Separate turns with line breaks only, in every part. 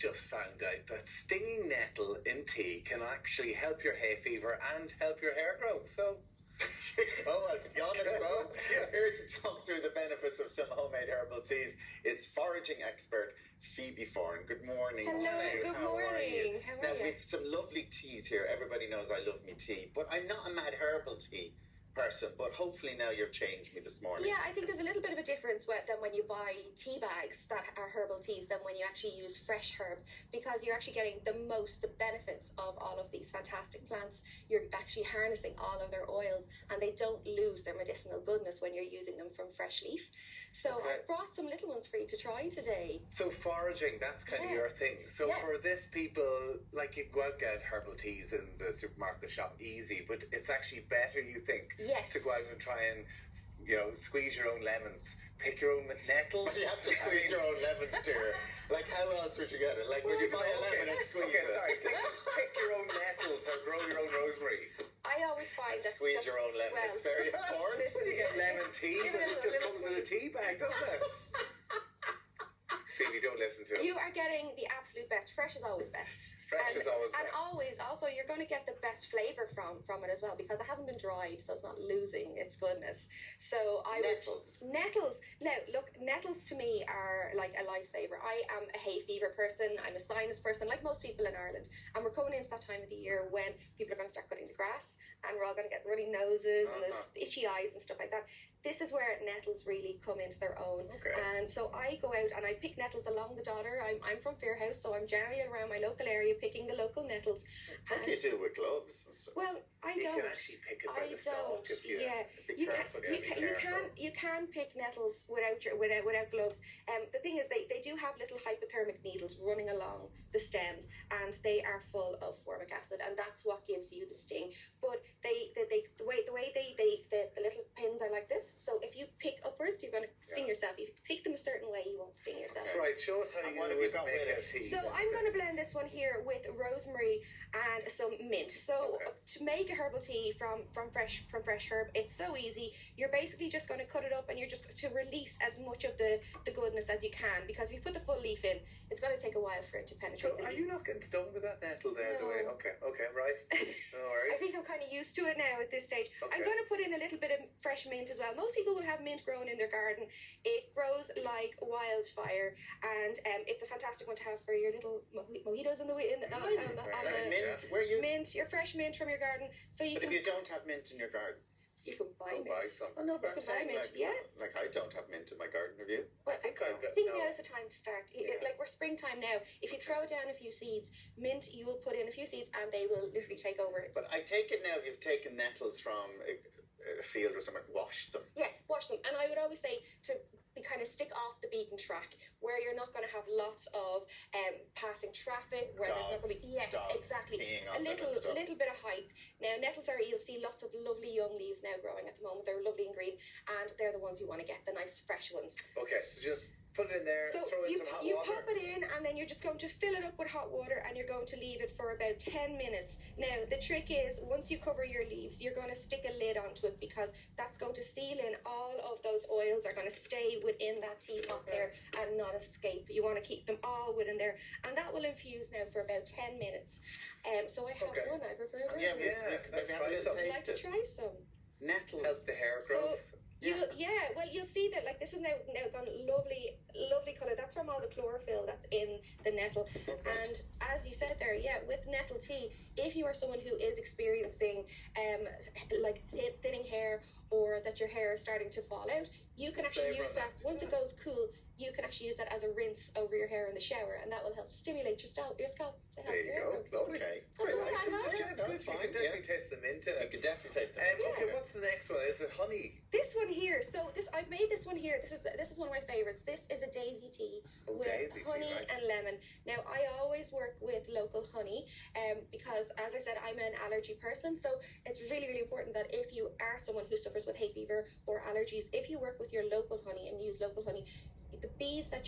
just found out that stinging nettle in tea can actually help your hay fever and help your hair grow. So
Beyond it, so here to talk through the benefits of some homemade herbal teas is foraging expert Feebee Foran. Good morning.
Hello, good morning. How are you?
We've some lovely teas here. Everybody knows I love me tea, but I'm not a mad herbal tea person, but hopefully now you've changed me this morning.
Yeah, I think there's a little bit of a difference than when you buy tea bags that are herbal teas than when you actually use fresh herb, because you're actually getting the benefits of all of these fantastic plants. You're actually harnessing all of their oils, and they don't lose their medicinal goodness when you're using them from fresh leaf. So I've brought some little ones for you to try today.
So foraging, that's kind of your thing. So for this, people, like, you can go out and get herbal teas in the supermarket, the shop, easy, but it's actually better, you think, to go out and try and, squeeze your own lemons, pick your own nettles.
But you have to squeeze your own lemons, dear. Like, how else would you get it? Like, would you buy a lemon and squeeze it?
Sorry, pick your own nettles or grow your own rosemary.
I always find that
squeeze your own lemon. It's very important.
When you get lemon tea, but it just comes in a tea bag, doesn't it? Phoebe, don't listen to it.
You are getting the absolute best. Fresh is always best.
Fresh is always best.
And always, also, you're going to get the best flavour from it as well, because it hasn't been dried, so it's not losing its goodness. So
Nettles.
Now, look, nettles to me are like a lifesaver. I am a hay fever person. I'm a sinus person, like most people in Ireland. And we're coming into that time of the year when people are going to start cutting the grass, and we're all going to get runny noses and there's itchy eyes and stuff like that. This is where nettles really come into their own. And so I go out and I pick nettles along the Dodder. I'm from Fairhouse, so I'm generally around my local area picking the local nettles.
What do you do with gloves and stuff?
Well, I don't.
You can actually pick it by the stalk.
You can pick nettles without gloves. The thing is, they do have little hypothermic needles running along the stems, and they are full of formic acid, and that's what gives you the sting. But the way the little pins are like this. So if you pick upwards, you're going to sting yourself. If you pick them a certain way, you won't sting yourself.
Right, show us how you would make a tea.
So I'm going to blend this one here with rosemary and some mint. So to make a herbal tea from fresh herb, it's so easy. You're basically just going to cut it up, and you're just to release as much of the goodness as you can, because if you put the full leaf in, it's going to take a while for it to penetrate.
So are you not getting stung with that nettle there?
No.
The way? Okay, right. No worries.
I think I'm kind of used to it now at this stage. I'm going to put in a little bit of fresh mint as well. Most people will have mint grown in their garden. It grows like wildfire, and it's a fantastic one to have for your little mojitos on the
mint. Where you
mint, your fresh mint from your garden. So you
but if you don't have mint in your garden,
you can buy mint.
Buy some.
Oh, no, but I'm saying,
mint,
like I don't have mint in my garden. Have you?
Well, I think now is the time to start. Like, we're springtime now. If you throw down a few seeds, mint, you will put in a few seeds, and they will literally take over.
But I take it now you've taken nettles from a field or somewhere, wash them.
Yes, wash them. And I would always say to kind of stick off the beaten track, where you're not going to have lots of passing traffic, where there's not going to be exactly a little bit of height. Now, nettles you'll see lots of lovely young leaves now growing at the moment. They're lovely and green, and they're the ones you want to get, the nice fresh ones.
Okay, so just put it in there, throw in some hot water.
You pop it in, and then you're just going to fill it up with hot water, and you're going to leave it for about 10 minutes. Now, the trick is, once you cover your leaves, you're going to stick a lid onto it, because that's going to seal in. All of those oils are going to stay within that teapot there and not escape. You want to keep them all within there, and that will infuse now for about 10 minutes. So I have one. I prepared.
Let's try some.
Would you like to try some?
Nettle
help the hair growth.
You'll see that, like, this is now gone lovely colour. That's from all the chlorophyll that's in the nettle. And as you said there, with nettle tea, if you are someone who is experiencing like thinning hair, or that your hair is starting to fall out, you can actually use that. Once it goes cool, you can actually use that as a rinse over your hair in the shower, and that will help stimulate your scalp to help your hair grow.
Okay.
That's fine. You can definitely taste the mint in it.
You can definitely taste the mint.
Okay, what's the next one? Is it honey?
This one here. So I've made this one here. This is one of my favorites. This is a daisy tea with honey and lemon. Now, I always work with local honey, because, as I said, I'm an allergy person. So it's really, really important that if you are someone who suffers with hay fever or allergies, if you work with your local honey and use local honey, the bees that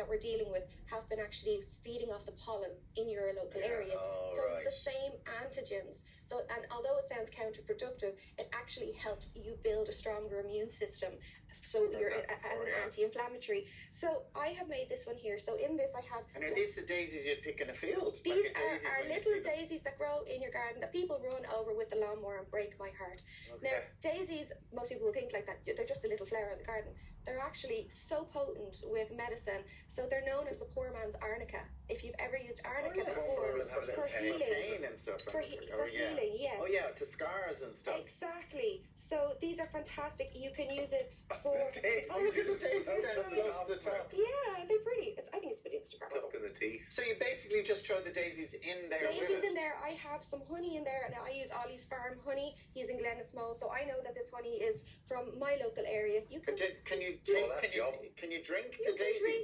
we're dealing with have been actually feeding off the pollen in your local area. So it's the same antigens. So, and although it sounds counterproductive, it actually helps you build a stronger immune system. So you're as an anti-inflammatory. So I have made this one here. So in this I have.
And are these the daisies you'd pick in a field?
These are little daisies that grow in your garden that people run over with the lawnmower and break my heart. Now daisies, most people will think like that. They're just a little flower in the garden. They're actually so potent with medicine. So they're known as the poor man's arnica. If you've ever used arnica before, for healing
and stuff.
For healing, yes.
Oh yeah, to scars and stuff.
Exactly. So these are fantastic. You can use it for.
Look at the daisies down the top.
Yeah, they're pretty. I think it's a bit Instagrammable.
Stuck in the teeth.
So you basically just throw the daisies in there.
Daisies in there. I have some honey in there. Now I use Ollie's Farm honey. He's in Glenasmole, so I know that this honey is from my local area. You can.
Can you drink the daisies?
You can drink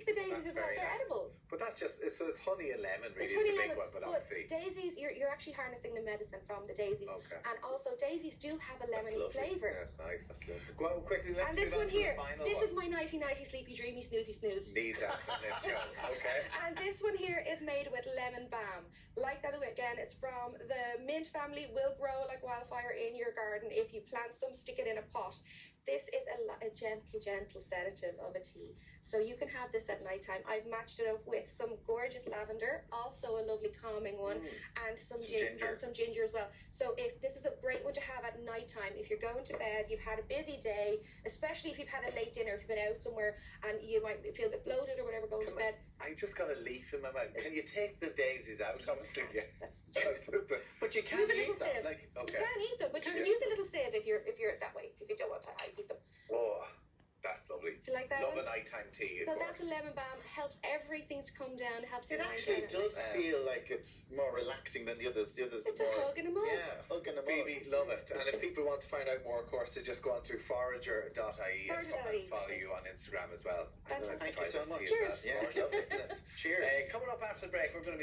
the daisies as well. They're edible.
But that's just it's honey and lemon really.
It's honey
the
and
big
lemon.
one, but obviously
daisies, you're actually harnessing the medicine from the daisies, and also daisies do have a lemony flavour.
That's nice. That's lovely. Go on quickly. Let's
and this
move on
one here,
to the final
this
one.
is my nighty sleepy dreamy snoozy snooze.
Need that on this show. Okay.
And this one here is made with lemon balm. Like that again, it's from the mint family. Will grow like wildfire in your garden if you plant some. Stick it in a pot. This is a gentle sedative of a tea. So you can have this at night time. I've matched it up with some gorgeous lavender, also a lovely calming one, and some ginger as well. So if this is a great one to have at night time, if you're going to bed, you've had a busy day, especially if you've had a late dinner, if you've been out somewhere and you might feel a bit bloated or whatever going to bed.
I just got a leaf in my mouth. Can you take the daisies out? Obviously, yeah.
But you can't eat them.
You can eat them, but you can use a little sieve if you're that way. If you don't want to eat them.
Oh, that's lovely.
Do you like that?
Love a nighttime tea.
So that's a lemon balm. Helps everything to come down. Helps your
mind. It actually does feel like it's more relaxing than the others. The others
it's
are more.
A hug and a mug.
Yeah, hug and a mug.
Feebee, love it. And if people want to find out more, of course, they just go on to forager.ie and follow you on Instagram as well.
Fantastic.
Thank you so much.
Cheers.
Yeah,
Cheers. Coming up after the break, we're going to